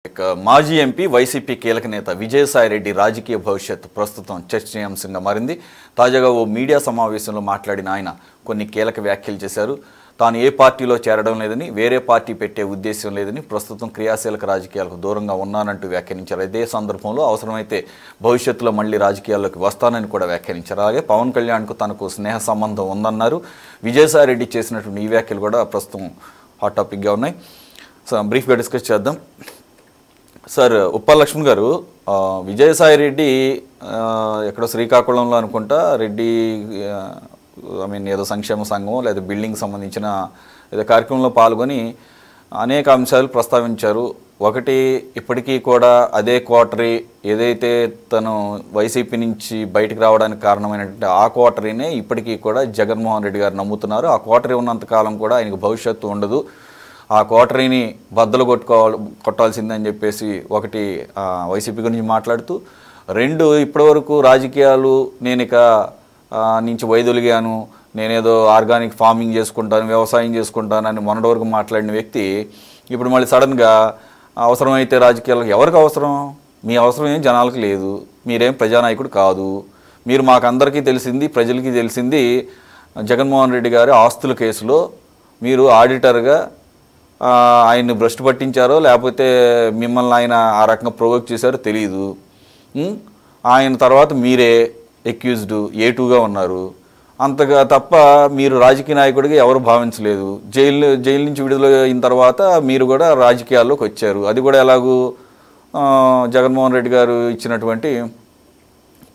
ఇక మాజీ MP YCP కీలక నేత విజయసాయిరెడ్డి రాజకీయ భవిష్యత్తు ప్రస్తుతం చర్చనీయాంశంగా మారింది. తాజాగా ఓ మీడియా సమావేశంలో మాట్లాడిన ఆయన కొన్ని కీలక వ్యాఖ్యలు చేశారు. తాను ఏ పార్టీలో చేరడం లేదని, వేరే పార్టీ పెట్టే ఉద్దేశం లేదని, ప్రస్తుతం క్రియాశీలక రాజకీయాలకు దూరంగా ఉన్నానంటూ వ్యాఖ్యానించారు. ఇదే సందర్భంలో అవసరమైతే భవిష్యత్తులో మళ్లీ రాజకీయాల్లోకి వస్తానని కూడా వ్యాఖ్యానించారు. అలాగే పవన్ కళ్యాణ్కు తనకు స్నేహ సంబంధం ఉందన్నారు. విజయసాయిరెడ్డి చేసినటువంటి ఈ వ్యాఖ్యలు కూడా ప్రస్తుతం హాట్ టాపిక్గా ఉన్నాయి. సో బ్రీఫ్గా డిస్కస్ చేద్దాం. సార్, ఉప్పల్ లక్ష్మణ్ గారు, విజయసాయిరెడ్డి ఎక్కడో శ్రీకాకుళంలో అనుకుంటా రెడ్డి ఏదో సంక్షేమ సంఘం లేదా బిల్డింగ్ సంబంధించిన ఏదో కార్యక్రమంలో పాల్గొని అనేక అంశాలు ప్రస్తావించారు. ఒకటి, ఇప్పటికీ కూడా అదే క్వార్టరీ ఏదైతే తను వైసీపీ నుంచి బయటకు రావడానికి కారణమైనటువంటి ఆ క్వార్టరీనే ఇప్పటికీ కూడా జగన్మోహన్ రెడ్డి గారు నమ్ముతున్నారు. ఆ క్వార్టరీ ఉన్నంతకాలం కూడా ఆయనకు భవిష్యత్తు ఉండదు, ఆ క్వార్టరీని బద్దలు కొట్టాల్సిందని చెప్పేసి ఒకటి వైసీపీ గురించి మాట్లాడుతూ, రెండు, ఇప్పటివరకు రాజకీయాలు నేను ఇక నుంచి వైదొలిగాను, నేనేదో ఆర్గానిక్ ఫార్మింగ్ చేసుకుంటాను, వ్యవసాయం చేసుకుంటాను అని మొన్నటి వరకు మాట్లాడిన వ్యక్తి ఇప్పుడు మళ్ళీ సడన్గా అవసరమైతే రాజకీయాలకు ఎవరికి అవసరం? మీ అవసరం ఏం జనాలకు లేదు, మీరేం ప్రజానాయకుడు కాదు, మీరు మాకందరికీ తెలిసింది, ప్రజలకి తెలిసింది జగన్మోహన్ రెడ్డి గారి ఆస్తుల కేసులో మీరు ఆడిటర్గా ఆయన్ని భ్రష్టు పట్టించారో లేకపోతే మిమ్మల్ని ఆయన ఆ రకంగా ప్రొవోక్ చేశారో తెలియదు. ఆయన తర్వాత మీరే ఎక్యూజ్డ్ A2గా ఉన్నారు. అంతగా తప్ప మీరు రాజకీయ నాయకుడిగా ఎవరు భావించలేదు. జైలు నుంచి విడుదల అయిన తర్వాత మీరు కూడా రాజకీయాల్లోకి వచ్చారు. అది కూడా ఎలాగూ జగన్మోహన్ రెడ్డి గారు ఇచ్చినటువంటి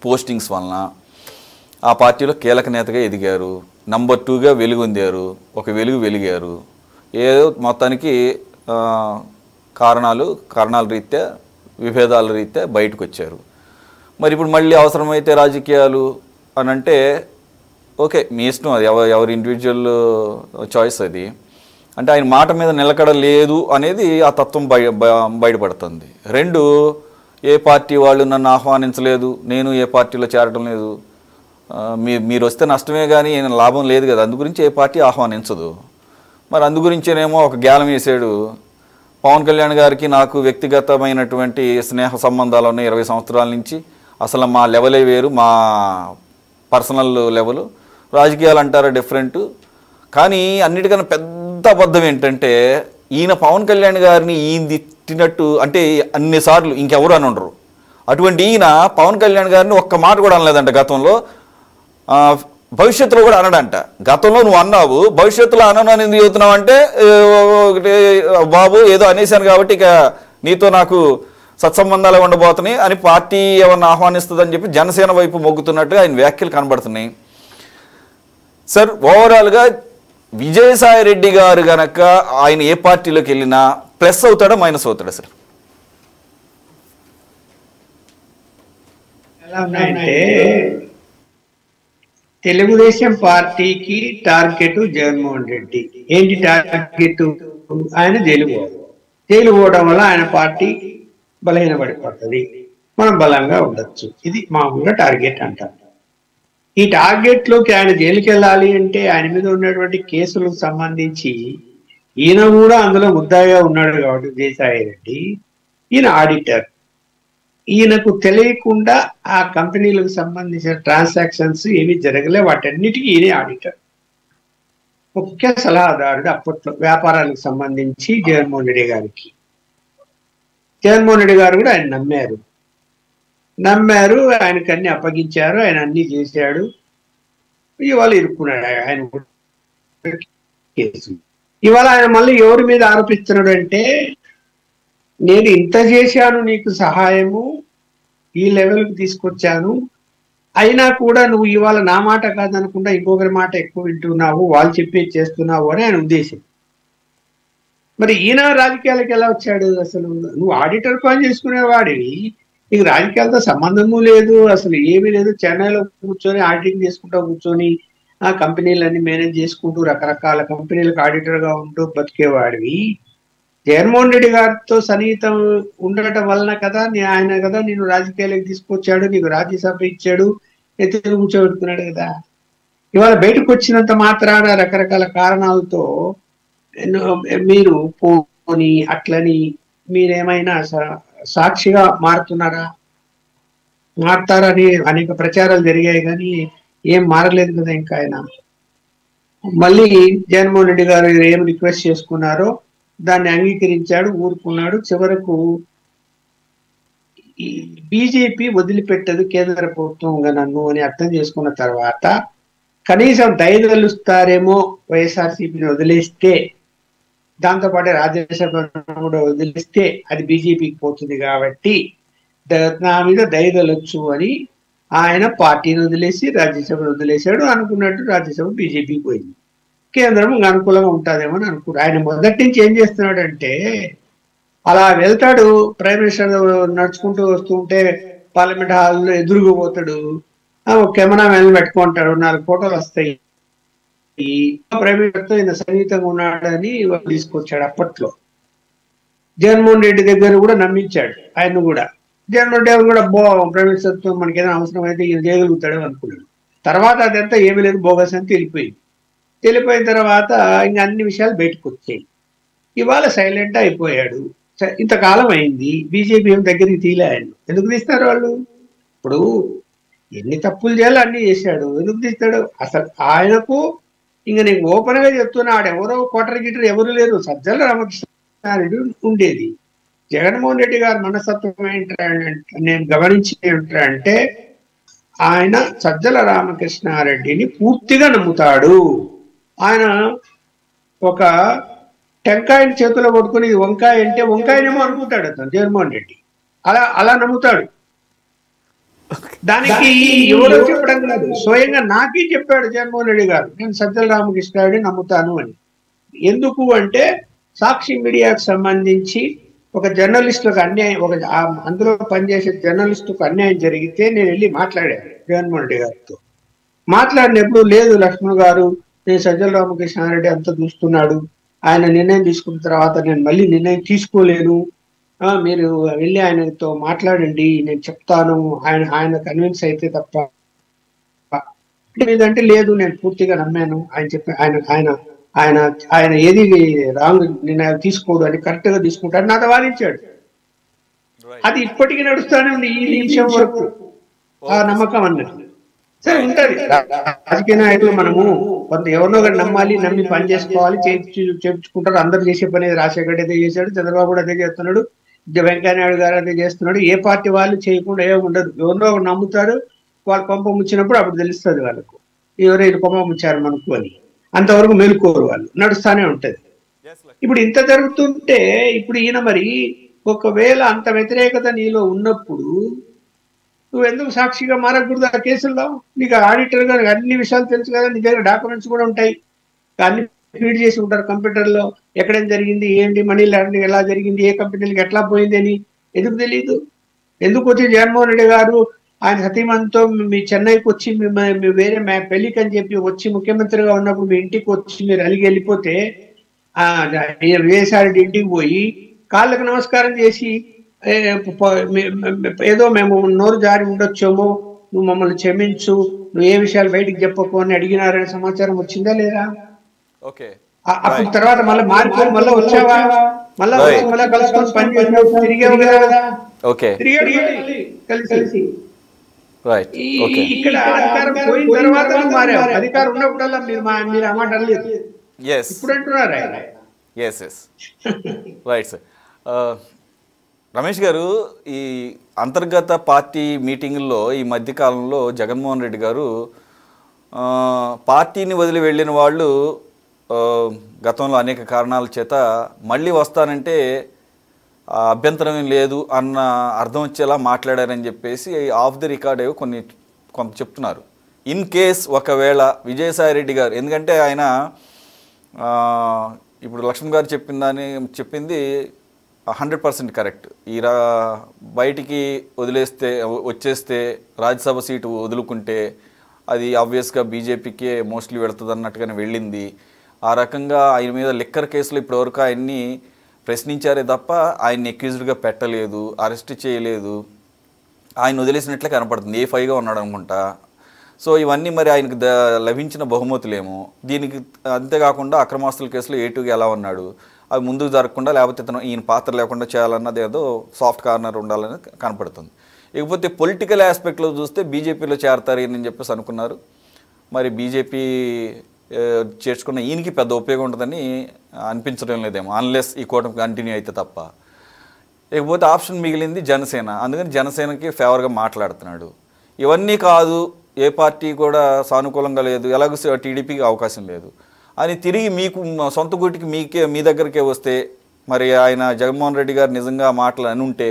పోస్టింగ్స్ వలన ఆ పార్టీలో కీలక నేతగా ఎదిగారు. నంబర్ 2గా వెలుగొందారు, ఒక వెలిగారు. ఏదో మొత్తానికి కారణాల రీత్యా, విభేదాల రీత్యా బయటకు వచ్చారు. మరి ఇప్పుడు మళ్ళీ అవసరమైతే రాజకీయాలు అని అంటే ఓకే, మీ ఇష్టం, అది ఎవరి ఇండివిజువల్ చాయిస్ అది. అంటే ఆయన మాట మీద నిలకడ లేదు అనేది ఆ తత్వం బయటపడుతుంది. రెండు, ఏ పార్టీ వాళ్ళు నన్ను ఆహ్వానించలేదు, నేను ఏ పార్టీలో చేరడం లేదు, మీరు వస్తే నష్టమే కానీ లాభం లేదు కదా, అందు గురించి ఏ పార్టీ ఆహ్వానించదు. మరి అందు గురించేనేమో ఒక గ్యాలం వేసాడు. పవన్ కళ్యాణ్ గారికి నాకు వ్యక్తిగతమైనటువంటి స్నేహ సంబంధాలు ఉన్నాయి 20 సంవత్సరాల నుంచి, అసలు మా లెవెలే వేరు, మా పర్సనల్ లెవెల్, రాజకీయాలు అంటారా డిఫరెంట్. కానీ అన్నిటికన్నా పెద్ద అబద్ధం ఏంటంటే ఈయన పవన్ కళ్యాణ్ గారిని ఈయన తిట్టినట్టు అంటే అన్నిసార్లు ఇంకెవరు అని ఉండరు. అటువంటి ఈయన పవన్ కళ్యాణ్ గారిని ఒక్క మాట కూడా అనలేదంట గతంలో, భవిష్యత్తులో కూడా అనడంట. గతంలో నువ్వు అన్నావు, భవిష్యత్తులో అనని ఎందుకు చెబుతున్నావు అంటే బాబు ఏదో అనేశాను కాబట్టి ఇక నీతో నాకు సత్సంబంధాలు ఉండబోతున్నాయి అని పార్టీ ఏమన్నా ఆహ్వానిస్తుందని చెప్పి జనసేన వైపు మొగ్గుతున్నట్టుగా ఆయన వ్యాఖ్యలు కనబడుతున్నాయి. సార్, ఓవరాల్గా విజయసాయిరెడ్డి గారు గనక ఆయన ఏ పార్టీలోకి వెళ్ళినా ప్లస్ అవుతాడా మైనస్ అవుతాడా సార్? ఎలా ఉన్నాయంటే తెలుగుదేశం పార్టీకి టార్గెట్ జగన్మోహన్ రెడ్డి. ఏంటి టార్గెట్? ఆయన జైలు పోవడం వల్ల ఆయన పార్టీ బలహీనపడిపోతుంది, మనం బలంగా ఉండొచ్చు. ఇది మామూలుగా టార్గెట్ అంటారు. ఈ టార్గెట్ లోకి ఆయన జైలుకి వెళ్ళాలి అంటే ఆయన మీద ఉన్నటువంటి కేసులకు సంబంధించి ఈయన కూడా అందులో ముద్దాయిగా ఉన్నాడు కాబట్టి విజయసాయిరెడ్డి, ఈయన ఆడిటర్. ఈయనకు తెలియకుండా ఆ కంపెనీలకు సంబంధించిన ట్రాన్సాక్షన్స్ ఏమీ జరగలే, వాటన్నిటికీ ఈయనే ఆడిటర్, ముఖ్య సలహాదారుడు అప్పట్లో వ్యాపారాలకు సంబంధించి జగన్మోహన్ రెడ్డి గారికి. జగన్మోహన్ రెడ్డి గారు కూడా ఆయన నమ్మారు, ఆయనకు అన్ని అప్పగించారు, ఆయన అన్ని చేశాడు. ఇవాళ ఇరుక్కున్నాడు ఆయన కేసు. ఇవాళ ఆయన మళ్ళీ ఎవరి మీద ఆరోపిస్తున్నాడు అంటే, నేను ఇంత చేశాను నీకు సహాయము, ఈ లెవెల్కి తీసుకొచ్చాను, అయినా కూడా నువ్వు ఇవాళ నా మాట కాదనకుండా ఇంకొకరి మాట ఎక్కువ వింటున్నావు, వాళ్ళు చెప్పేది చేస్తున్నావు అని ఆయన ఉద్దేశం. మరి ఈయన రాజకీయాలకు ఎలా వచ్చాడు? అసలు నువ్వు ఆడిటర్ పని చేసుకునేవాడివి, నీకు రాజకీయాలతో సంబంధము లేదు, అసలు ఏమీ లేదు. చెన్నైలో కూర్చొని ఆడిటింగ్ చేసుకుంటూ కూర్చొని ఆ కంపెనీలన్నీ మేనేజ్ చేసుకుంటూ రకరకాల కంపెనీలకు ఆడిటర్గా ఉంటూ బతికేవాడివి. జగన్మోహన్ రెడ్డి గారితో సన్నిహితం ఉండటం వలన కదా ఆయన కదా నేను రాజకీయాలకు తీసుకొచ్చాడు, నీకు రాజ్యసభ ఇచ్చాడు, ఎత్తులు కూర్చోబెడుతున్నాడు కదా. ఇవాళ బయటకు వచ్చినంత మాత్రాన రకరకాల కారణాలతో మీరు పోని అట్లని మీరేమైనా సాక్షిగా మారుతున్నారా, మారుతారని అనేక ప్రచారాలు జరిగాయి, కానీ ఏం మారలేదు కదా ఇంకా ఆయన. మళ్ళీ జగన్మోహన్ రెడ్డి గారు ఏం రిక్వెస్ట్ చేసుకున్నారో దాన్ని అంగీకరించాడు, ఊరుకున్నాడు. చివరకు ఈ బీజేపీ వదిలిపెట్టదు కేంద్ర ప్రభుత్వంగా నన్ను అని అర్థం చేసుకున్న తర్వాత కనీసం దయదలుస్తారేమో వైఎస్ఆర్సీపీని వదిలేస్తే, దాంతోపాటు రాజ్యసభ కూడా వదిలేస్తే అది బీజేపీకి పోతుంది కాబట్టి నా మీద దయదలొచ్చు అని ఆయన పార్టీని వదిలేసి రాజ్యసభను వదిలేశాడు. అనుకున్నట్టు రాజ్యసభ బీజేపీకి పోయింది. కేంద్రం అనుకూలంగా ఉంటుందేమో అని అనుకున్నాడు. ఆయన మొదటి నుంచి ఏం చేస్తున్నాడంటే, అలా వెళ్తాడు, ప్రైమ్ మినిస్టర్ నడుచుకుంటూ వస్తూ ఉంటే పార్లమెంట్ హాల్లో ఎదురుగా పోతాడు, కెమెరా మ్యాన్ పెట్టుకుంటాడు, 4 ఫోటోలు వస్తాయి. ప్రైమ్ మినిస్టర్ తో ఈయన సన్నిహితంగా ఉన్నాడని తీసుకొచ్చాడు. అప్పట్లో జగన్మోహన్ రెడ్డి దగ్గర కూడా నమ్మించాడు ఆయన కూడా. జగన్మోహన్ రెడ్డి కూడా ప్రైమ్ మినిస్టర్ తో మనకి ఏదైనా అవసరం అయితే ఈయన చేయగలుగుతాడు అనుకున్నాడు. తర్వాత అదంతా ఏమీ లేదు, బోగస్ అని తెలిపోయింది. తెలిపోయిన తర్వాత ఇంకా అన్ని విషయాలు బయటకు వచ్చాయి. ఇవాళ సైలెంట్ అయిపోయాడు. ఇంతకాలం అయింది, బీజేపీ ఏం దగ్గరికి తీలే. ఆయన ఎందుకు తీస్తారు వాళ్ళు? ఇప్పుడు ఎన్ని తప్పులు చేయాలో అన్ని చేశాడు, ఎందుకు తీస్తాడు? అసలు ఆయనకు ఇంక నేను ఓపెన్ గా చెప్తున్నాడు, ఎవరో కోటరి గిటరు ఎవరు లేరు, సజ్జల రామకృష్ణారెడ్డి ఉండేది. జగన్మోహన్ రెడ్డి గారి మనస్తత్వం ఏంటంటే, నేను గమనించి ఏంటంటే, ఆయన సజ్జల రామకృష్ణారెడ్డిని పూర్తిగా నమ్ముతాడు. ఆయన ఒక టెంకాయని చేతిలో పట్టుకుని ఇది వంకాయ అంటే వంకాయనేమో అనుకుంటాడు అతను జగన్మోహన్ రెడ్డి. అలా నమ్ముతాడు. దానికి ఎవరో చెప్పడం కాదు, స్వయంగా నాకే చెప్పాడు జగన్మోహన్ రెడ్డి గారు, నేను సజ్జల రామకృష్ణారెడ్డి నమ్ముతాను అని. ఎందుకు అంటే, సాక్షి మీడియాకు సంబంధించి ఒక జర్నలిస్టులకు అన్యాయం, అందులో పనిచేసే జర్నలిస్టుకు అన్యాయం జరిగితే నేను వెళ్ళి మాట్లాడాను జగన్మోహన్ రెడ్డి గారితో. మాట్లాడినప్పుడు, లేదు లక్ష్మణ్ గారు, నేను సజ్జల రామకృష్ణారెడ్డి అంత చూస్తున్నాడు, ఆయన నిర్ణయం తీసుకున్న తర్వాత నేను మళ్ళీ నిర్ణయం తీసుకోలేను, మీరు వెళ్ళి ఆయనతో మాట్లాడండి, నేను చెప్తాను, ఆయన కన్విన్స్ అయితే తప్ప. లేదంటే లేదు, నేను పూర్తిగా నమ్మాను, ఆయన చెప్పి ఆయన ఏది రాంగ్ నిర్ణయాలు తీసుకోడు అని కరెక్ట్ గా తీసుకుంటాడు నాతో వాదించాడు. అది ఇప్పటికీ నడుస్తూనే ఉంది ఈ నిమిషం వరకు ఆ నమ్మకం అన్నది. సరే ఉంటది, రాజకీయ నాయకులు మనము కొంత ఎవరినో ఒకటి నమ్మాలి, నమ్మి పని చేసుకోవాలి, చేర్చుకుంటారు. అందరు చేసే పని రాజశేఖర్ రెడ్డి అదే చేశాడు, చంద్రబాబు కూడా అదే చేస్తున్నాడు, వెంకయ్యనాయుడు గారు అదే చేస్తున్నాడు. ఏ పార్టీ వాళ్ళు చేయకుండా ఏమి ఉండదు, ఎవరినో ఒకటి నమ్ముతారు, వాళ్ళు కొంప ముచ్చినప్పుడు అప్పుడు తెలుస్తుంది వాళ్ళకు ఎవరైనా కొంప ముచ్చారు మనకు అని. అంతవరకు మేలుకోరు, వాళ్ళు నడుస్తానే ఉంటది. ఇప్పుడు ఇంత జరుగుతుంటే ఇప్పుడు ఈయన మరి ఒకవేళ అంత వ్యతిరేకత నీలో ఉన్నప్పుడు నువ్వెందుకు సాక్షిగా మారకూడదు ఆ కేసుల్లో? నీకు ఆడిటర్ గా అన్ని విషయాలు తెలుసు కదా, నీ దగ్గర డాక్యుమెంట్స్ కూడా ఉంటాయి, అన్ని ఫీడ్ చేసి ఉంటారు కంప్యూటర్లో, ఎక్కడేం జరిగింది, ఏంటి మనీ లాండరింగ్ ఎలా జరిగింది, ఏ కంపెనీలకు ఎట్లా పోయింది అని. ఎందుకు తెలియదు? ఎందుకు వచ్చి జగన్మోహన్ రెడ్డి గారు ఆయన సతీమణితో మీ చెన్నైకి వచ్చి మీ వేరే పెళ్లికి అని చెప్పి వచ్చి ముఖ్యమంత్రిగా ఉన్నప్పుడు మీ ఇంటికి వచ్చి మీరు అలిగి వెళ్ళిపోతే విజయసాయి రెడ్డి ఇంటికి పోయి కాళ్ళకు నమస్కారం చేసి ఏదో మేము నోరు జారి ఉండొచ్చేమో, నువ్వు మమ్మల్ని క్షమించు, నువ్వు ఏ విషయాలు బయటికి చెప్పకు అని అడిగినారనే సమాచారం వచ్చిందా లేదా? అప్పుడు తర్వాత మళ్ళీ మారిపోయి మళ్ళీ వచ్చావా, మళ్ళీ వచ్చి మళ్ళీ కలుసుకొని పని చేసినప్పుడు తిరిగావు కదా, కలిసి ఇక్కడ అధికారం పోయిన తర్వాత మారావు. అధికారం ఉన్నప్పుడల్లా మీరు ఆ మాట అనలేదు, ఇప్పుడు అంటున్నారు ఆయన. Right sir. రమేష్ గారు, ఈ అంతర్గత పార్టీ మీటింగుల్లో ఈ మధ్యకాలంలో జగన్మోహన్ రెడ్డి గారు పార్టీని వదిలి వెళ్ళిన వాళ్ళు గతంలో అనేక కారణాల చేత మళ్ళీ వస్తానంటే అభ్యంతరం లేదు అన్న అర్థం వచ్చేలా మాట్లాడారని చెప్పేసి ఆఫ్ ది రికార్డ్ ఏవో కొంత చెప్తున్నారు. ఇన్ కేస్ ఒకవేళ విజయసాయి రెడ్డి గారు, ఎందుకంటే ఆయన ఇప్పుడు లక్ష్మణ్ గారు చెప్పింది 100% కరెక్ట్. బయటికి వచ్చేస్తే రాజ్యసభ సీటు వదులుకుంటే అది ఆబ్వియస్గా బీజేపీకే మోస్ట్లీ వెళుతుంది అన్నట్టుగానే వెళ్ళింది. ఆ రకంగా ఆయన మీద లిక్కర్ కేసులో ఇప్పటివరకు ఆయన్ని ప్రశ్నించారే తప్ప ఆయన్ని అక్యూజ్డ్గా పెట్టలేదు, అరెస్ట్ చేయలేదు. ఆయన వదిలేసినట్లే కనపడుతుంది, A5గా ఉన్నాడు అనుకుంటా. సో ఇవన్నీ మరి ఆయనకు లభించిన బహుమతులేమో. దీనికి అంతేకాకుండా అక్రమాస్తుల కేసులో A2గా ఎలా ఉన్నాడు, అవి ముందుకు జరగకుండా, లేకపోతే ఈయన పాత్ర లేకుండా చేయాలన్నది ఏదో సాఫ్ట్ కార్నర్ ఉండాలని కనపడుతుంది. ఇకపోతే పొలిటికల్ ఆస్పెక్ట్లో చూస్తే బీజేపీలో చేరతారు అని చెప్పేసి అనుకున్నారు. మరి బీజేపీ చేర్చుకున్న ఈయనకి పెద్ద ఉపయోగం ఉంటుందని అనిపించడం లేదేమో, అన్లెస్ ఈ కూటమి కంటిన్యూ అయితే తప్ప. ఇకపోతే ఆప్షన్ మిగిలింది జనసేన, అందుకని జనసేనకి ఫేవర్గా మాట్లాడుతున్నాడు. ఇవన్నీ కాదు, ఏ పార్టీ కూడా సానుకూలంగా లేదు, ఎలాగో టీడీపీకి అవకాశం లేదు అని తిరిగి మీకు సొంత గుటికి మీ దగ్గరికే వస్తే, మరి ఆయన జగన్మోహన్ రెడ్డి గారు నిజంగా మాటలు అని ఉంటే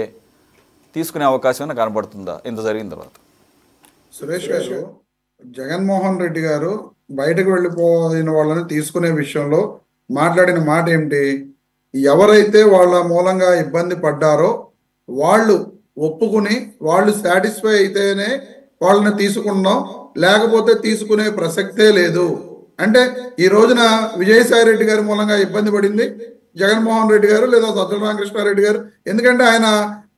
తీసుకునే అవకాశం కనబడుతుందా ఇంత జరిగిన తర్వాత? సురేష్ గారు, జగన్మోహన్ రెడ్డి గారు బయటకు వెళ్ళిపోయిన వాళ్ళని తీసుకునే విషయంలో మాట్లాడిన మాట ఏమిటి? ఎవరైతే వాళ్ళ మూలంగా ఇబ్బంది పడ్డారో వాళ్ళు ఒప్పుకుని వాళ్ళు సాటిస్ఫై అయితేనే వాళ్ళని తీసుకున్నాం, లేకపోతే తీసుకునే ప్రసక్తే లేదు. అంటే ఈ రోజున విజయసాయి రెడ్డి గారి మూలంగా ఇబ్బంది పడింది జగన్మోహన్ రెడ్డి గారు లేదా సజ్జల రామకృష్ణారెడ్డి గారు. ఎందుకంటే ఆయన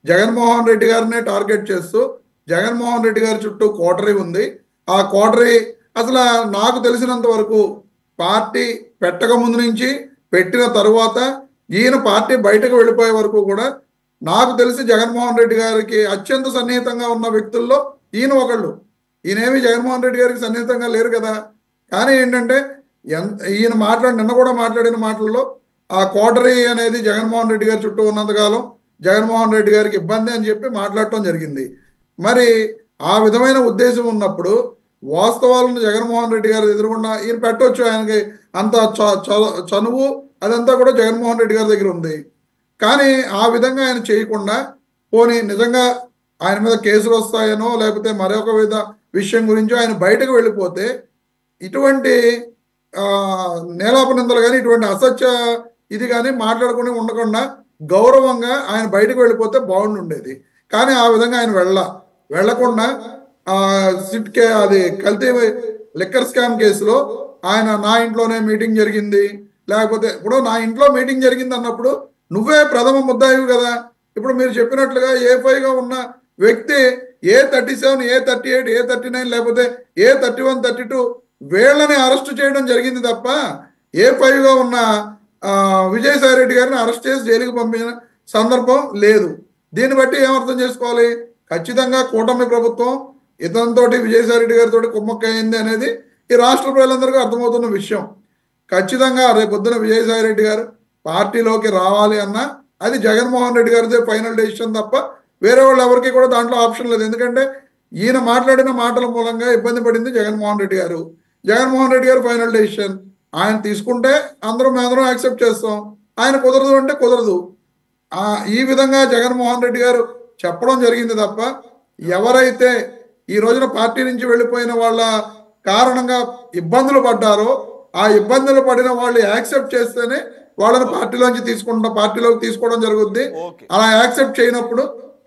జగన్మోహన్ రెడ్డి గారినే టార్గెట్ చేస్తూ జగన్మోహన్ రెడ్డి గారి చుట్టూ కోటరీ ఉంది. ఆ కోటరీ అసలు నాకు తెలిసినంత వరకు పార్టీ పెట్టక ముందు నుంచి, పెట్టిన తరువాత, ఈయన పార్టీ బయటకు వెళ్ళిపోయే వరకు కూడా నాకు తెలిసి జగన్మోహన్ రెడ్డి గారికి అత్యంత సన్నిహితంగా ఉన్న వ్యక్తుల్లో ఈయన ఒకళ్ళు. ఈయనేమి జగన్మోహన్ రెడ్డి గారికి సన్నిహితంగా లేరు కదా. కానీ ఏంటంటే ఈయన నిన్న కూడా మాట్లాడిన మాటల్లో ఆ కోటరీ అనేది జగన్మోహన్ రెడ్డి గారి చుట్టూ ఉన్నంతకాలం జగన్మోహన్ రెడ్డి గారికి ఇబ్బంది అని చెప్పి మాట్లాడటం జరిగింది. మరి ఆ విధమైన ఉద్దేశం ఉన్నప్పుడు వాస్తవాలను జగన్మోహన్ రెడ్డి గారు ఎదురుకుండా ఈయన పెట్టవచ్చు. ఆయనకి అంత చనువు అదంతా కూడా జగన్మోహన్ రెడ్డి గారి దగ్గర ఉంది. కానీ ఆ విధంగా ఆయన చేయకుండా, పోనీ నిజంగా ఆయన మీద కేసులు వస్తాయనో లేకపోతే మరొక విషయం గురించో ఆయన బయటకు వెళ్ళిపోతే ఇటువంటి నేలాపనిందలు కానీ ఇటువంటి అసత్య ఇది కానీ మాట్లాడుకుని ఉండకుండా గౌరవంగా ఆయన బయటకు వెళ్ళిపోతే బాగుండుండేది. కానీ ఆ విధంగా ఆయన వెళ్లకుండా సిట్కే అది కల్తీ లిక్కర్ స్కామ్ కేసులో ఆయన నా ఇంట్లోనే మీటింగ్ జరిగింది, లేకపోతే ఇప్పుడు నా ఇంట్లో మీటింగ్ జరిగింది అన్నప్పుడు నువ్వే ప్రథమ ముద్దాయివి కదా. ఇప్పుడు మీరు చెప్పినట్లుగా A5గా ఉన్న వ్యక్తి A37, A38, A39 లేకపోతే A31, 32 వీళ్ళని అరెస్ట్ చేయడం జరిగింది తప్ప A5గా ఉన్న విజయసాయి రెడ్డి గారిని అరెస్ట్ చేసి జైలుకి పంపించిన సందర్భం లేదు. దీన్ని బట్టి ఏమర్థం చేసుకోవాలి? ఖచ్చితంగా కూటమి ప్రభుత్వం ఇతనితోటి విజయసాయి రెడ్డి గారితో కుమ్మక్కయింది అనేది ఈ రాష్ట్ర ప్రజలందరికీ అర్థమవుతున్న విషయం. ఖచ్చితంగా రేపొద్దున విజయసాయి రెడ్డి గారు పార్టీలోకి రావాలి అన్నా అది జగన్మోహన్ రెడ్డి గారిదే ఫైనల్ డెసిషన్ తప్ప వేరే వాళ్ళు ఎవరికి కూడా దాంట్లో ఆప్షన్ లేదు. ఎందుకంటే ఈయన మాట్లాడిన మాటల మూలంగా ఇబ్బంది పడింది జగన్మోహన్ రెడ్డి గారు. జగన్మోహన్ రెడ్డి గారు ఫైనల్ డెసిషన్ ఆయన తీసుకుంటే అందరం యాక్సెప్ట్ చేస్తాం, ఆయన కుదరదు అంటే కుదరదు. ఈ విధంగా జగన్మోహన్ రెడ్డి గారు చెప్పడం జరిగింది తప్ప ఎవరైతే ఈ రోజున పార్టీ నుంచి వెళ్ళిపోయిన వాళ్ళ కారణంగా ఇబ్బందులు పడ్డారో ఆ ఇబ్బందులు పడిన వాళ్ళు యాక్సెప్ట్ చేస్తేనే వాళ్ళని పార్టీలోకి తీసుకోవడం జరుగుద్ది. అలా యాక్సెప్ట్ చేయనప్పుడు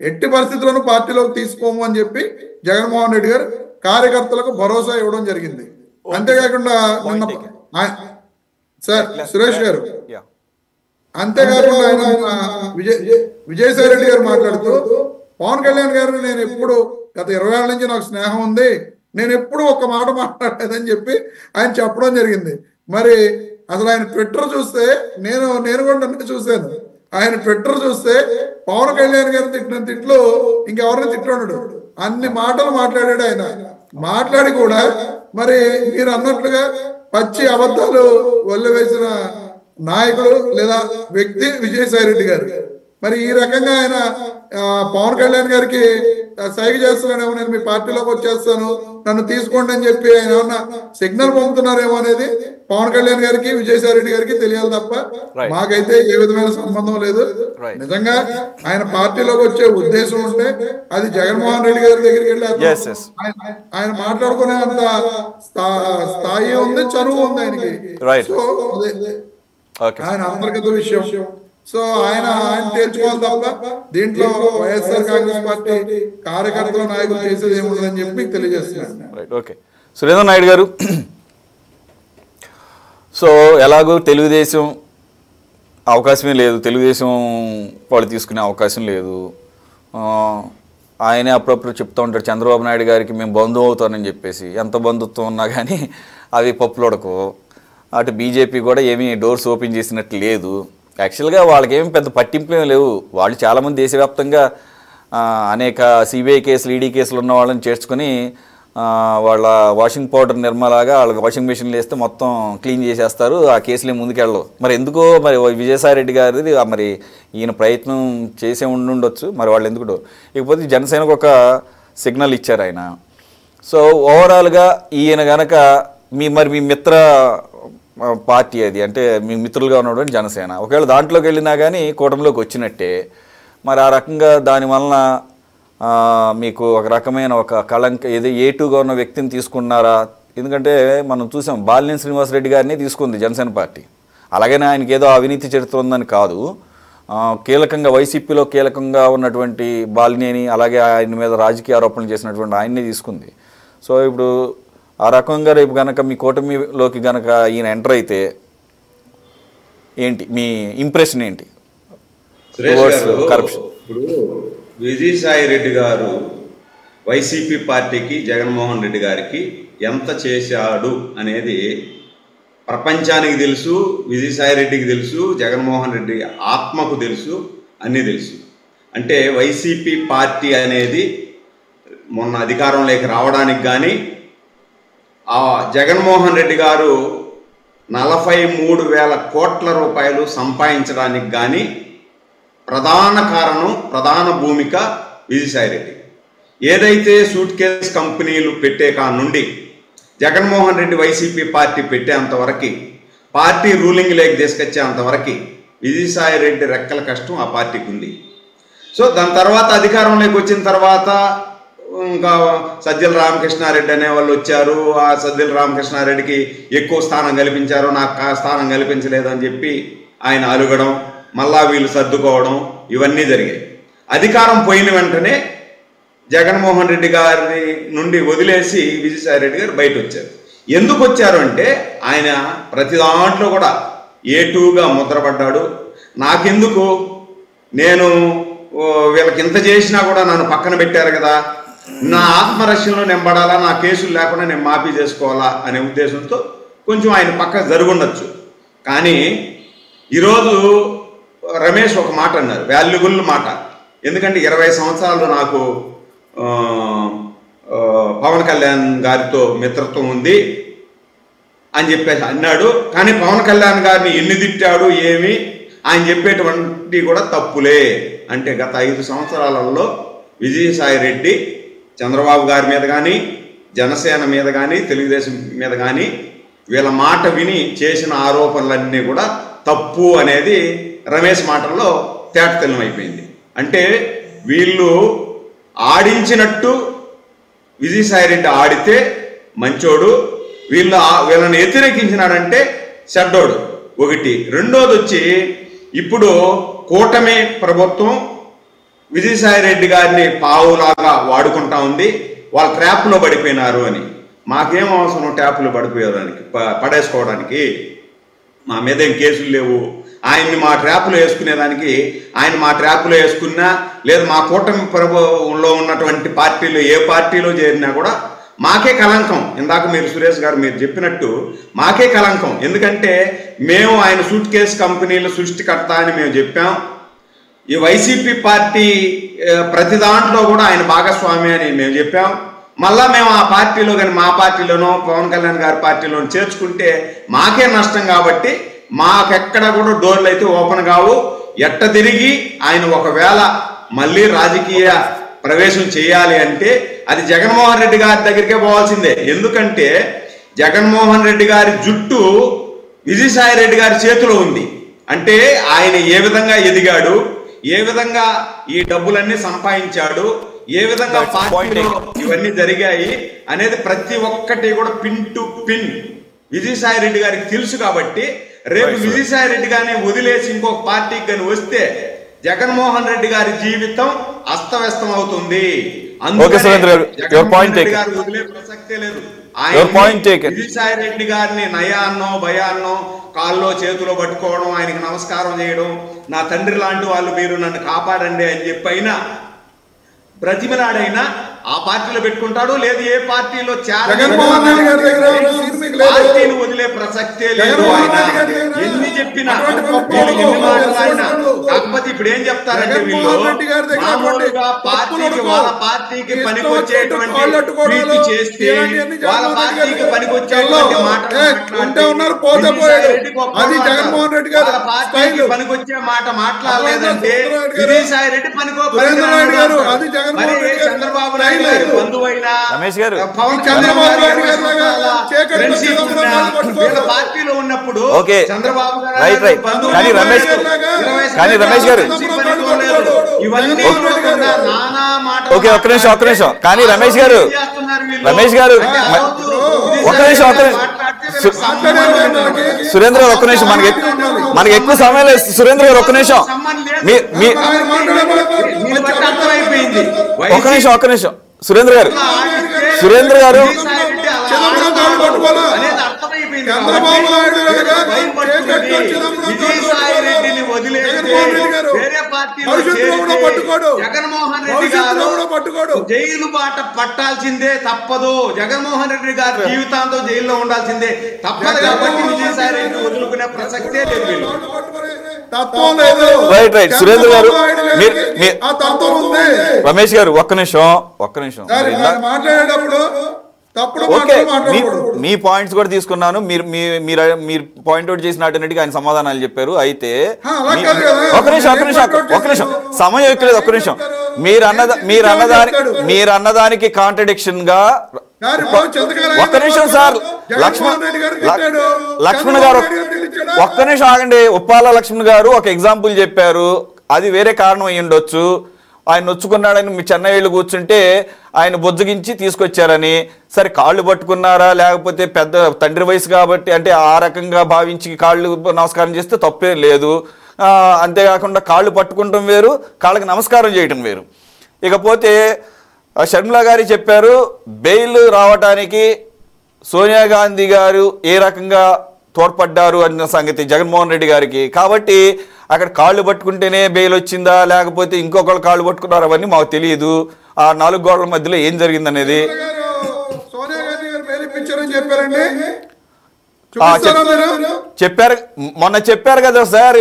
ఎట్టి పరిస్థితులను పార్టీలోకి తీసుకోము అని చెప్పి జగన్మోహన్ రెడ్డి గారు కార్యకర్తలకు భరోసా ఇవ్వడం జరిగింది. అంతేకాకుండా సార్ సురేష్ గారు, అంతేకాకుండా ఆయన విజయసాయి రెడ్డి గారు మాట్లాడుతూ పవన్ కళ్యాణ్ గారు నేను ఎప్పుడు గత 20 ఏళ్ళ నుంచి నాకు స్నేహం ఉంది, నేను ఎప్పుడు ఒక్క మాట మాట్లాడలేదని చెప్పి ఆయన చెప్పడం జరిగింది. మరి అసలు ఆయన ట్విట్టర్ చూస్తే నేను కూడా నన్ను చూశాను. ఆయన ట్విట్టర్ చూస్తే పవన్ కళ్యాణ్ గారు తిట్టిన తిట్లు ఇంకెవరిని తిట్టున్నాడు, అన్ని మాటలు మాట్లాడాడు. ఆయన మాట్లాడి కూడా మరి మీరు అన్నట్లుగా పచ్చి అబద్ధాలు వల్లవేసిన నాయకుడు లేదా వ్యక్తి విజయసాయి రెడ్డి గారు. మరి ఈ రకంగా ఆయన పవన్ కళ్యాణ్ గారికి సైగ చేస్తున్నాడేమో, నేను మీ పార్టీలోకి వచ్చేస్తాను నన్ను తీసుకోండి అని చెప్పి ఆయన ఏమన్నా సిగ్నల్ పంపుతున్నారేమో అనేది పవన్ కళ్యాణ్ గారికి విజయసాయి రెడ్డి గారికి తెలియాలి తప్ప మాకైతే ఏ విధమైన సంబంధం లేదు. నిజంగా ఆయన పార్టీలోకి వచ్చే ఉద్దేశం ఉంటే అది జగన్మోహన్ రెడ్డి గారి దగ్గరికి వెళ్ళి ఆయన మాట్లాడుకునే అంత స్థాయి ఉంది, చనువు ఉంది ఆయనకి. సో ఆయన అంతర్గత విషయం. సో ఆయన తేల్చుకోవాలి తప్ప దీంట్లో వైఎస్ఆర్ కాంగ్రెస్ పార్టీ కార్యకర్తల నాయకులు చేసేది ఏముండదని చెప్పి మీకు తెలియజేస్తున్నాను. ఓకే సురేంద్ర నాయుడు గారు, సో ఎలాగో తెలుగుదేశం అవకాశమే లేదు, తెలుగుదేశం వాళ్ళు తీసుకునే అవకాశం లేదు. ఆయనే అప్పుడప్పుడు చెప్తూ ఉంటాడు చంద్రబాబు నాయుడు గారికి మేము బంధువు అవుతానని చెప్పేసి. ఎంత బంధుత్వం ఉన్నా కానీ అవి పప్పులొడకు. అటు బీజేపీ కూడా ఏమీ డోర్స్ ఓపెన్ చేసినట్టు లేదు. యాక్చువల్గా వాళ్ళకేం పెద్ద పట్టింపు ఏం లేవు. వాళ్ళు చాలామంది దేశవ్యాప్తంగా అనేక సిబిఐ కేసులు, ఈడీ కేసులు ఉన్న వాళ్ళని చేర్చుకొని వాళ్ళ వాషింగ్ పౌడర్ నిర్మలాగా వాళ్ళ వాషింగ్ మిషన్లు వేస్తే మొత్తం క్లీన్ చేసేస్తారు, ఆ కేసులే ముందుకెళ్ళవు. మరి ఎందుకో మరి విజయసాయి రెడ్డి గారిది మరి ఈయన ప్రయత్నం చేసే ఉండొచ్చు, మరి వాళ్ళు ఎందుకు. ఇకపోతే జనసేనకు ఒక సిగ్నల్ ఇచ్చారు ఆయన. సో ఓవరాల్గా ఈయన కనుక మీ మిత్ర పార్టీ అది, అంటే మీ మిత్రులుగా ఉన్నటువంటి జనసేన, ఒకవేళ దాంట్లోకి వెళ్ళినా కానీ కూటమిలోకి వచ్చినట్టే. మరి ఆ రకంగా దానివలన మీకు ఒక రకమైన ఒక కళంక ఏదో ఏటుగా ఉన్న వ్యక్తిని తీసుకున్నారా? ఎందుకంటే మనం చూసాం బాలినేని శ్రీనివాసరెడ్డి గారిని తీసుకుంది జనసేన పార్టీ. అలాగనే ఆయనకి ఏదో అవినీతి చరిత్ర ఉందని కాదు, కీలకంగా వైసీపీలో కీలకంగా ఉన్నటువంటి బాలినేని, అలాగే ఆయన మీద రాజకీయ ఆరోపణలు చేసినటువంటి ఆయన్ని తీసుకుంది. సో ఇప్పుడు ఆ రకంగా రేపు కనుక మీ కూటమిలోకి కనుక ఈయన ఎంటర్ అయితే ఏంటి మీ ఇంప్రెషన్ ఏంటి? కరప్షన్. ఇప్పుడు విజయసాయి రెడ్డి గారు వైసీపీ పార్టీకి, జగన్మోహన్ రెడ్డి గారికి ఎంత చేశాడు అనేది ప్రపంచానికి తెలుసు, విజయసాయి రెడ్డికి తెలుసు, జగన్మోహన్ రెడ్డి ఆత్మకు తెలుసు, అన్నీ తెలుసు. అంటే వైసీపీ పార్టీ అనేది మొన్న అధికారంలోకి రావడానికి కానీ, ఆ జగన్మోహన్ రెడ్డి గారు 43,000 కోట్ల రూపాయలు సంపాదించడానికి కానీ ప్రధాన కారణం, ప్రధాన భూమిక విజయసాయి రెడ్డి. ఏదైతే సూట్ కేస్ కంపెనీలు పెట్టే కాడ నుండి జగన్మోహన్ రెడ్డి వైసీపీ పార్టీ పెట్టేంతవరకు, పార్టీ రూలింగ్ లేక తీసుకొచ్చేంతవరకు విజయసాయి రెడ్డి రెక్కల కష్టం ఆ పార్టీకి ఉంది. సో దాని తర్వాత అధికారంలోకి వచ్చిన తర్వాత ఇంకా సజ్జల రామకృష్ణారెడ్డి అనే వాళ్ళు వచ్చారు. ఆ సజ్జల రామకృష్ణారెడ్డికి ఎక్కువ స్థానం కల్పించారు, నాకు స్థానం కల్పించలేదు అని చెప్పి ఆయన అలుగడం, మళ్ళా వీళ్ళు సర్దుకోవడం, ఇవన్నీ జరిగాయి. అధికారం పోయిన వెంటనే జగన్మోహన్ రెడ్డి గారి నుండి వదిలేసి విజయసాయి రెడ్డి గారు బయట వచ్చారు. ఎందుకు వచ్చారు అంటే ఆయన ప్రతి దాంట్లో కూడా ఏటూగా ముద్రపడ్డాడు. నాకెందుకు, నేను వీళ్ళకి ఇంత చేసినా కూడా నన్ను పక్కన పెట్టారు కదా, నా ఆత్మరక్షణలో నేను పడాలా, నా కేసులు లేకుండా నేను మాఫీ చేసుకోవాలా అనే ఉద్దేశంతో కొంచెం ఆయన పక్క జరుగుండొచ్చు. కానీ ఈరోజు రమేష్ ఒక మాట అన్నారు, వాల్యుబుల్ మాట. ఎందుకంటే 20 సంవత్సరాలు నాకు పవన్ కళ్యాణ్ గారితో మిత్రత్వం ఉంది అని చెప్పేసి అన్నాడు. కానీ పవన్ కళ్యాణ్ గారిని ఎన్ని తిట్టాడు ఏమి, ఆయన చెప్పేటువంటి కూడా తప్పులే. అంటే గత 5 సంవత్సరాలలో విజయసాయి రెడ్డి చంద్రబాబు గారి మీద కానీ, జనసేన మీద కానీ, తెలుగుదేశం మీద కానీ వీళ్ళ మాట విని చేసిన ఆరోపణలన్నీ కూడా తప్పు అనేది రమేష్ మాటల్లో తేటతెల్లమైపోయింది. అంటే వీళ్ళు ఆడించినట్టు విజయసాయి రెడ్డి ఆడితే మంచోడు, వీళ్ళని వ్యతిరేకించినాడంటే చెడ్డోడు. ఒకటి. రెండోది వచ్చి ఇప్పుడు కూటమి ప్రభుత్వం విజయసాయి రెడ్డి గారిని పావులాగా వాడుకుంటా ఉంది, వాళ్ళ ట్రాప్లో పడిపోయినారు అని. మాకేం అవసరం ట్యాప్లో పడిపోయేదానికి, పడేసుకోవడానికి? మా మీద ఏం కేసులు లేవు. ఆయన్ని మా ట్రాప్లో వేసుకునేదానికి, ఆయన మా ట్రాప్లో వేసుకున్నా లేదు మా కూటమి ప్రభుత్వంలో ఉన్నటువంటి పార్టీలు ఏ పార్టీలో చేరినా కూడా మాకే కలంకం. ఇందాక మీరు సురేష్ గారు మీరు చెప్పినట్టు మాకే కలంకం. ఎందుకంటే మేము ఆయన సూట్ కేసు కంపెనీల సృష్టికర్త అని మేము చెప్పాం. ఈ వైసీపీ పార్టీ ప్రతి దాంట్లో కూడా ఆయన భాగస్వామి అని మేము చెప్పాం. మళ్ళా మేము ఆ పార్టీలో కానీ, మా పార్టీలోనో పవన్ కళ్యాణ్ గారి పార్టీలోనో చేర్చుకుంటే మాకే నష్టం. కాబట్టి మాకెక్కడ కూడా డోర్లు అయితే ఓపెన్ కావు. ఎట్ట తిరిగి ఆయన ఒకవేళ మళ్ళీ రాజకీయ ప్రవేశం చేయాలి అంటే అది జగన్మోహన్ రెడ్డి గారి దగ్గరికే పోవాల్సిందే. ఎందుకంటే జగన్మోహన్ రెడ్డి గారి జుట్టు విజయసాయి రెడ్డి గారి చేతిలో ఉంది. అంటే ఆయన ఏ విధంగా ఎదిగాడు, ఏ విధంగా ఈ డబ్బులన్నీ సంపాదించాడు, ఏ విధంగా పార్టీలో ఇవన్నీ జరిగాయి అనేది ప్రతి ఒక్కటి కూడా pin to pin Vijayasai Reddy గారికి తెలుసు. కాబట్టి రేపు విజయసాయి రెడ్డి గారిని వదిలేసి ఇంకొక పార్టీకి కానీ వస్తే జగన్మోహన్ రెడ్డి గారి జీవితం అస్తవ్యస్తం అవుతుంది. వదిలే ప్రసక్తే లేదు. విజయసాయి రెడ్డి గారిని నయాన్నో భయాన్నో కాల్లో చేతిలో పట్టుకోవడం, ఆయనకి నమస్కారం చేయడం, నా తండ్రి లాంటి వాళ్ళు మీరు నన్ను కాపాడండి అని చెప్పైనా బ్రతిమలాడైనా ఆ పార్టీలో పెట్టుకుంటాడు, లేదు ఏ పార్టీలో జగన్మోహన్ రెడ్డి గారి దగ్గర ఉన్న సీన్ మీకు లేదు. పార్టీని వదిలే ప్రసక్తే లేదు. జగన్మోహన్ రెడ్డి గారి దగ్గర ఎన్ని చెప్పినా అటువంటి పప్పులు వీళ్ళకి ఎన్ని మాటలు ఆయన తెలుసుకున్నాడు. కాకపోతే ఇప్పుడు ఏం చెప్తారంటే వీళ్ళు జగన్మోహన్ రెడ్డి గారి దగ్గర మామూలుగా పప్పులు వాళ్ళ పార్టీకి ఇష్టం పనికొచ్చేటువంటి కాళ్ళు అట్టుకోవడాలు, ట్వీట్లు చేస్తే ఇలాంటివన్నీ వాళ్ళ జగన్మోహన్ రెడ్డి పార్టీకి గారు పనికొచ్చేటువంటి చల్లో. మాటలు ఉంటే ఉన్నారు, పోతే విజయసాయి పోయాడు. రెడ్డి గొప్ప అది మాట. జగన్మోహన్ రెడ్డి గారు వాళ్ళ పార్టీకి స్టైల్. పనికొచ్చే మాట మాట్లాడలేదంటే సురేంద్ర రెడ్డి గారు, విజయసాయి రెడ్డి సురేంద్ర రెడ్డి గారు, అది జగన్మోహన్ మరి రెడ్డి గారు చంద్రబాబు నాయుడు గారి స్టైల్. బంధువైన రమేష్ గారు, పవన్ చంద్రబాబు కళ్యాణ్ నాయుడు గారి గారు లాగా చీకటి ఫ్రెండ్షిప్ పట్టుకోవడం ఉన్న పట్టుకోవడం. వీళ్ళ పార్టీలో ఉన్నప్పుడు ఓకే. చంద్రబాబు గారు రైట్, రైట్. బంధువులు కానీ రమేష్ గారు, కానీ రమేష్ గారు, ఇవన్నీ ఉండకుండా నానా మాటలు ఓకే, ఒక్క నిమిషం. కానీ రమేష్ గారు, రమేష్ గారు, ఒక్క నిమిషం. సురేంద్ర గారు ఒక్క నిమిషం, మనకి ఎక్కువ సమయం లేదు. సురేంద్ర గారు ఒక్క నిమిషం, ఒక్క నిమిషం. సురేంద్ర గారు, చంద్రబాబు నాయుడు జగన్మోహన్ రెడ్డి గారు జైలు బాట పట్టాల్సిందే తప్పదు. జగన్మోహన్ రెడ్డి గారు జీవితాంతం జైల్లో ఉండాల్సిందే తప్పదు. కాబట్టి విజయసాయి రెడ్డి వదులుకునే ప్రసక్తే లేదు. Right, right. సురేంద్ర గారు, రమేష్ గారు ఒక్క నిమిషం. మాట్లాడేటప్పుడు తప్పుడు ఓకే, మాట్లాడకూడదు. మీ పాయింట్స్ కూడా తీసుకున్నాను. మీరు పాయింట్అవుట్ చేసినట్టుగా ఆయన సమాధానాలు చెప్పారు. అయితే ఒక నిమిషం సమయం ఎక్కలేదు. ఒక్క నిమిషం. మీరు అన్నదానికి కాంట్రడిక్షన్ గా ఒక్క నిమిషం సార్, లక్ష్మణ్ గారు ఒక్క నిమిషం ఆగండి. ఉప్పాల లక్ష్మణ్ గారు ఒక ఎగ్జాంపుల్ చెప్పారు. అది వేరే కారణం అయ్యి ఉండొచ్చు. ఆయన నొచ్చుకున్నాడని మీ చెన్నై వెళ్ళి కూర్చుంటే ఆయన బొజ్జగించి తీసుకొచ్చారని. సరే, కాళ్ళు పట్టుకున్నారా, లేకపోతే పెద్ద తండ్రి వయసు కాబట్టి అంటే ఆ రకంగా భావించి కాళ్ళు నమస్కారం చేస్తే తప్పేం లేదు. అంతేకాకుండా కాళ్ళు పట్టుకుంటాం వేరు, కాళ్ళకి నమస్కారం చేయటం వేరు. ఇకపోతే షర్మిల గారు చెప్పారు, బెయిల్ రావటానికి సోనియా గాంధీ గారు ఏ రకంగా తోడ్పడ్డారు అన్న సంగతి జగన్మోహన్ రెడ్డి గారికి. కాబట్టి అక్కడ కాళ్ళు పట్టుకుంటేనే బెయిల్ వచ్చిందా, లేకపోతే ఇంకొకళ్ళు కాళ్ళు పట్టుకున్నారు, అవన్నీ మాకు తెలియదు. ఆ 4 గోడల మధ్యలో ఏం జరిగిందనేది చెప్పారు. మొన్న చెప్పారు కదా సార్,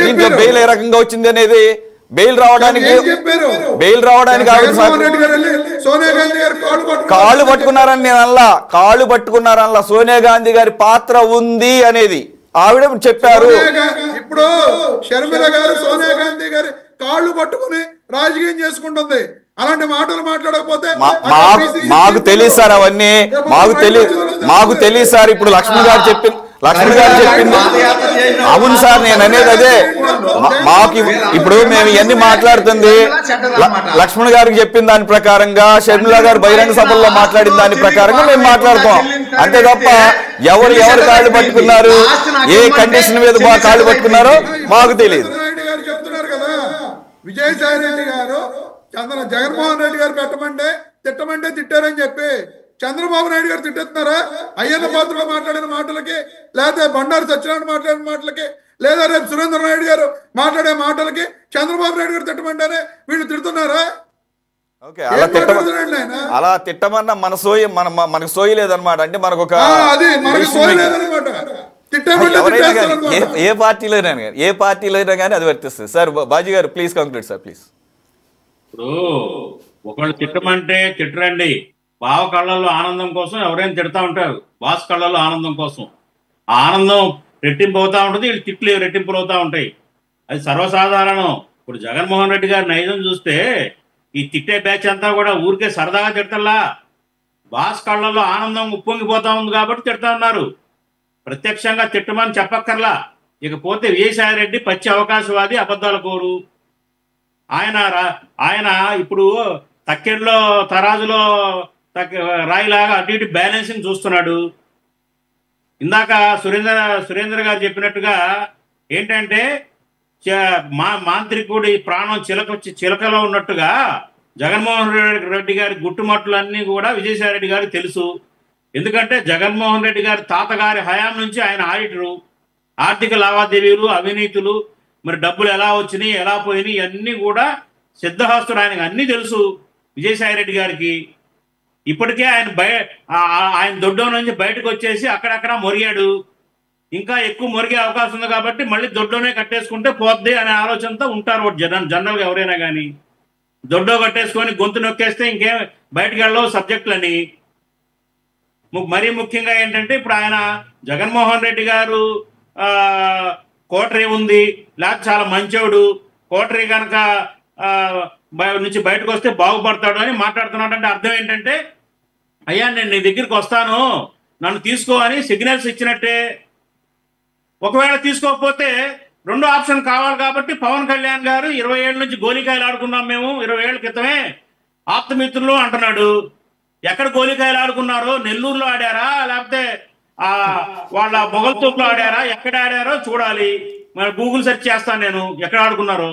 దీంట్లో బెయిల్ ఏ రకంగా వచ్చింది అనేది. బెయిల్ రావడానికి కాళ్ళు పట్టుకున్నారని నేను కాళ్ళు పట్టుకున్నారనలా, సోనియా గాంధీ గారి పాత్ర ఉంది అనేది ఆవిడ చెప్పారు. ఇప్పుడు షర్మిల గారు సోనియా గాంధీ గారి కాళ్ళు పట్టుకుని రాజకీయం చేసుకుంటుంది. అలాంటి మాటలు మాట్లాడకపోతే మాకు తెలియదు సార్, అవన్నీ మాకు తెలియదు సార్. ఇప్పుడు లక్ష్మణ్ గారు చెప్పింది అవును సార్, నేను అనేది అదే. మాకు ఇప్పుడు మేము ఇవన్నీ మాట్లాడుతుంది లక్ష్మణ్ గారికి చెప్పిన దాని ప్రకారంగా, షర్మిల గారు బహిరంగ సభల్లో మాట్లాడిన దాని ప్రకారంగా మేము మాట్లాడతాం. అంతే తప్ప ఎవరు కాళ్ళు పట్టుకున్నారు, ఏ కండిషన్ మీద కాళ్ళు పట్టుకున్నారో మాకు తెలియదు. చెప్తున్నారు కదా, విజయసాయి రెడ్డి గారు జగన్మోహన్ రెడ్డి గారు తిట్టమంటే తిట్టారని చెప్పి చంద్రబాబు నాయుడు గారు తిట్టేస్తున్నారా? అయ్యన్న పాత్రలో మాట్లాడిన మాటలకి, లేదా బండారు సత్యనారాయణ మాట్లాడిన మాటలకి, లేదా రేపు సురేంద్ర నాయుడు గారు మాట్లాడే మాటలకి చంద్రబాబు నాయుడు గారు తిట్టమంటారే వీళ్ళు తిడుతున్నారా? ఓకే, అలా తిట్టమన్నా మనకు సోయి లేదనమాట. అంటే మనకు ఒక ఏ పార్టీలో కానీ అది వర్తిస్తుంది సార్. బాజీ గారు ప్లీజ్ కంక్లూడ్ సార్, ప్లీజ్. ఇప్పుడు ఒకళ్ళు తిట్టమంటే తిట్టరండి. బావ కళ్ళల్లో ఆనందం కోసం ఎవరైనా తిడతా ఉంటారు, బాస్ కళ్ళల్లో ఆనందం కోసం. ఆ ఆనందం రెట్టింపు అవుతా ఉంటుంది, వీళ్ళు తిట్లు రెట్టింపులు అవుతా ఉంటాయి. అది సర్వసాధారణం. ఇప్పుడు జగన్మోహన్ రెడ్డి గారి నైజం చూస్తే ఈ తిట్టే బ్యాచ్ అంతా కూడా ఊరికే సరదాగా తిడతల్లా, బాస్ కళ్ళల్లో ఆనందం ఉప్పొంగిపోతా ఉంది కాబట్టి తిడతా ఉన్నారు. ప్రత్యక్షంగా తిట్టమని చెప్పక్కర్లా. ఇకపోతే విజయసాయి రెడ్డి పచ్చి అవకాశవాది, అబద్ధాల కోరు. ఆయన ఇప్పుడు తక్కెళ్ళలో తరాజులో రాయిలాగా అటు ఇటు బ్యాలెన్సింగ్ చూస్తున్నాడు. ఇందాక సురేంద్ర గారు చెప్పినట్టుగా ఏంటంటే మాంత్రికుడి ప్రాణం చిలకలో ఉన్నట్టుగా జగన్మోహన్ రెడ్డి గారి గుట్టుమట్టులన్నీ కూడా విజయసాయి రెడ్డి గారికి తెలుసు. ఎందుకంటే జగన్మోహన్ రెడ్డి గారి తాతగారి హయాం నుంచి ఆయన ఆడిటరు. ఆర్థిక లావాదేవీలు, అవినీతులు, మరి డబ్బులు ఎలా వచ్చినాయి, ఎలా పోయినాయి, ఇవన్నీ కూడా సిద్ధహస్తుడు, ఆయనకు అన్నీ తెలుసు. విజయసాయి రెడ్డి గారికి. ఇప్పటికే ఆయన దొడ్డో నుంచి బయటకు వచ్చేసి అక్కడక్కడ మొరిగాడు. ఇంకా ఎక్కువ మొరిగే అవకాశం ఉంది కాబట్టి మళ్ళీ దొడ్డోనే కట్టేసుకుంటే పోద్ది అనే ఆలోచనతో ఉంటారు జనరల్గా ఎవరైనా కానీ. దొడ్డో కట్టేసుకొని గొంతు నొక్కేస్తే ఇంకేం బయటకు వెళ్ళవు సబ్జెక్టులని. మరీ ముఖ్యంగా ఏంటంటే ఇప్పుడు ఆయన జగన్మోహన్ రెడ్డి గారు కోటరీ ఉంది, లేకపోతే చాలా మంచోడు, కోటరీ కనుక నుంచి బయటకు వస్తే బాగుపడతాడు అని మాట్లాడుతున్నాడు. అంటే అర్థం ఏంటంటే, అయ్యా నేను నీ దగ్గరికి వస్తాను, నన్ను తీసుకో అని సిగ్నల్స్ ఇచ్చినట్టే. ఒకవేళ తీసుకోకపోతే రెండో ఆప్షన్ కావాలి కాబట్టి పవన్ కళ్యాణ్ గారు 20 ఏళ్ళ నుంచి గోలికాయలు ఆడుకున్నాం మేము, 20 ఏళ్ల క్రితమే ఆప్తమిత్రులు అంటున్నాడు. ఎక్కడ గోలికాయలు ఆడుకున్నారో, నెల్లూరులో ఆడారా లేకపోతే వాళ్ళ మొగల్తూపులో ఆడారా, ఎక్కడ ఆడారో చూడాలి. మరి గూగుల్ సెర్చ్ చేస్తాను నేను ఎక్కడ ఆడుకున్నారో.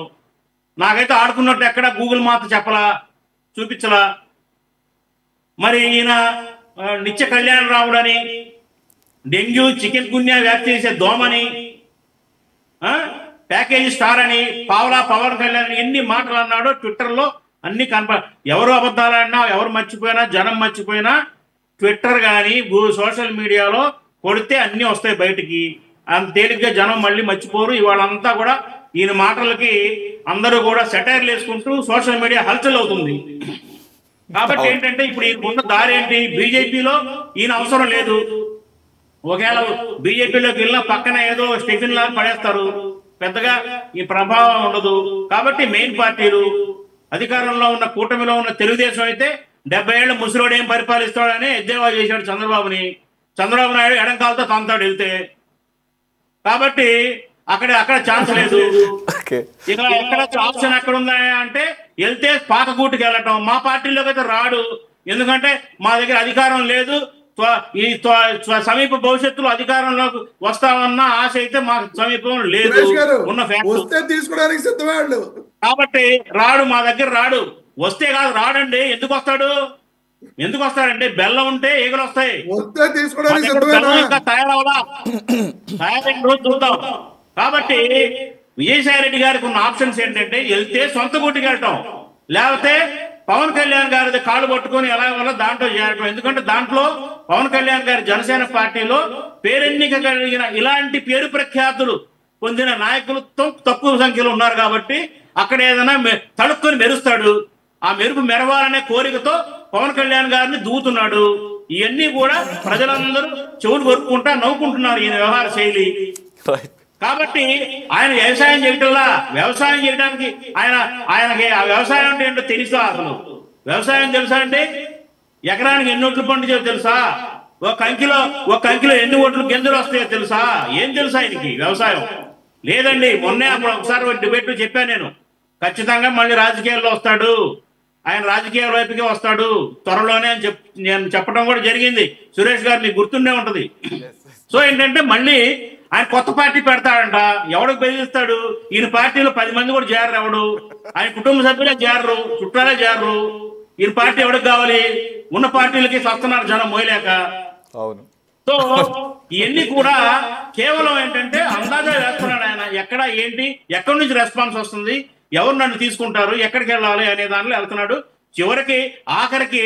నాకైతే ఆడుకున్నట్టు ఎక్కడ గూగుల్ మాత్రం చెప్పలా, చూపించలా. మరి ఈయన నిత్య కళ్యాణరాముడు అని, డెంగ్యూ చికెన్ గున్యా వ్యాప్తి చేసే దోమని, ప్యాకేజీ స్టార్ అని, పావలా పవన్ కళ్యాణ్ ఎన్ని మాటలు అన్నాడో ట్విట్టర్లో అన్ని ఎవరు అబద్ధాలన్నా, ఎవరు మర్చిపోయినా, జనం మర్చిపోయినా ట్విట్టర్ కానీ సోషల్ మీడియాలో కొడితే అన్నీ వస్తాయి బయటికి. అంత తేలిగ్గా జనం మళ్ళీ మర్చిపోరు. ఇవాళంతా కూడా ఈయన మాటలకి అందరూ కూడా సెటైర్లు వేసుకుంటూ సోషల్ మీడియా హల్చల్ అవుతుంది. కాబట్టి ఏంటంటే ఇప్పుడు ఈయన ఉన్న దారి ఏంటి, బీజేపీలో ఈయన అవసరం లేదు. ఒకవేళ బీజేపీలోకి వెళ్ళినా పక్కన ఏదో స్టిఫిన్ లాగా పడేస్తారు, పెద్దగా ఈ ప్రభావం ఉండదు. కాబట్టి మెయిన్ పార్టీలు అధికారంలో ఉన్న కూటమిలో ఉన్న తెలుగుదేశం అయితే 70 ఏళ్ల ముసలోడు ఏం పరిపాలిస్తాడని ఎద్దేవా చేశాడు చంద్రబాబు నాయుడు ఎడంకాలతో తంతాడు వెళ్తే. కాబట్టి అక్కడ ఛాన్స్ లేదు. ఇక ఎక్కడ ఆప్షన్ ఎక్కడ ఉందా అంటే వెళ్తే పాతకూటికి వెళ్ళటం. మా పార్టీలోకి అయితే రాడు, ఎందుకంటే మా దగ్గర అధికారం లేదు. ఈ సమీప భవిష్యత్తులో అధికారంలోకి వస్తామన్న ఆశ అయితే మా సమీపంలో లేదు. ఉన్న తీసుకోవడానికి సిద్ధమేళ్ళు కాబట్టి రాడు, మా దగ్గర రాడు. వస్తే కాదు రాడండి. ఎందుకు వస్తాడంటే బెల్లం ఉంటే ఈగలు వస్తాయి. ఇంకా తయారవలా, తయారైన రోజు చూద్దాం. కాబట్టి విజయసాయి రెడ్డి గారికి ఉన్న ఆప్షన్స్ ఏంటంటే వెళ్తే సొంత గుట్టికి వెళ్ళటం, లేకపోతే పవన్ కళ్యాణ్ గారి కాళ్ళు పట్టుకొని ఎలా దాంట్లో చేరటం. ఎందుకంటే దాంట్లో పవన్ కళ్యాణ్ గారి జనసేన పార్టీలో పేరెన్నిక కలిగిన ఇలాంటి పేరు ప్రఖ్యాతులు పొందిన నాయకులు తక్కువ సంఖ్యలో ఉన్నారు. కాబట్టి అక్కడ ఏదైనా తడుక్కొని మెరుస్తాడు. ఆ మెరుపు మెరవాలనే కోరికతో పవన్ కళ్యాణ్ గారిని దూతున్నాడు. ఇవన్నీ కూడా ప్రజలందరూ చెవులు కొరుక్కుంటా నవ్వుకుంటున్నారు ఈయన వ్యవహార శైలి. కాబట్టి ఆయన వ్యవసాయం చేయటంలా, వ్యవసాయం చేయడానికి ఆయనకి ఆ వ్యవసాయం అంటే ఏంటో తెలుసా? అసలు వ్యవసాయం తెలుసా అంటే ఎకరానికి ఎన్ని ఒట్లు పండించో తెలుసా? ఒక కంకిలో ఎన్ని ఒట్లు గింజలు వస్తాయో తెలుసా? ఏం తెలుసా ఆయనకి వ్యవసాయం? లేదండి. మొన్నే అప్పుడు ఒకసారి డిబేట్ చెప్పాను నేను, ఖచ్చితంగా మళ్ళీ రాజకీయాల్లో వస్తాడు, ఆయన రాజకీయాల వైపుకే వస్తాడు త్వరలోనే అని నేను చెప్పడం కూడా జరిగింది. సురేష్ గారు మీకు గుర్తుండే ఉంటది. సో ఏంటంటే మళ్ళీ ఆయన కొత్త పార్టీ పెడతాడంట. ఎవడికి బెదిరిస్తాడు? ఈయన పార్టీలో 10 మంది కూడా చేరరు. ఎవడు ఆయన కుటుంబ సభ్యులే చేరరు, చుట్టాలే చేరరు. ఈయన పార్టీ ఎవరికి కావాలి? ఉన్న పార్టీలకి వస్తున్నారు జనం మోయలేక. సో ఇవన్నీ కూడా కేవలం ఏంటంటే అందాజా వేస్తున్నాడు ఆయన. ఎక్కడ ఏంటి, ఎక్కడి నుంచి రెస్పాన్స్ వస్తుంది, ఎవరు నన్ను తీసుకుంటారు, ఎక్కడికి వెళ్ళాలి అనే దానిలో వెళ్తున్నాడు. చివరికి ఆఖరికి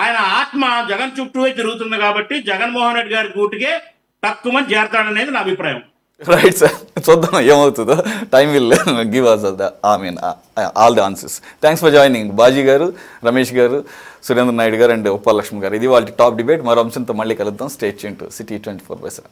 ఆయన ఆత్మ జగన్ చుట్టూ తిరుగుతుంది. కాబట్టి జగన్మోహన్ రెడ్డి గారి గూటికే తక్కువ చేరతాడనేది నా అభిప్రాయం. రైట్ సార్, చూద్దాం ఏమవుతుందో. Time will give us all the answers. Thanks for joining Baji garu, Ramesh గారు, సురేంద్ర నాయుడు గారు అండ్ ఉప్పలక్ష్మి గారు. ఇది వాళ్ళ టాప్ డిబేట్. మరో అంశంతో మళ్ళీ కలుద్దాం. Stay tuned to City 24/7.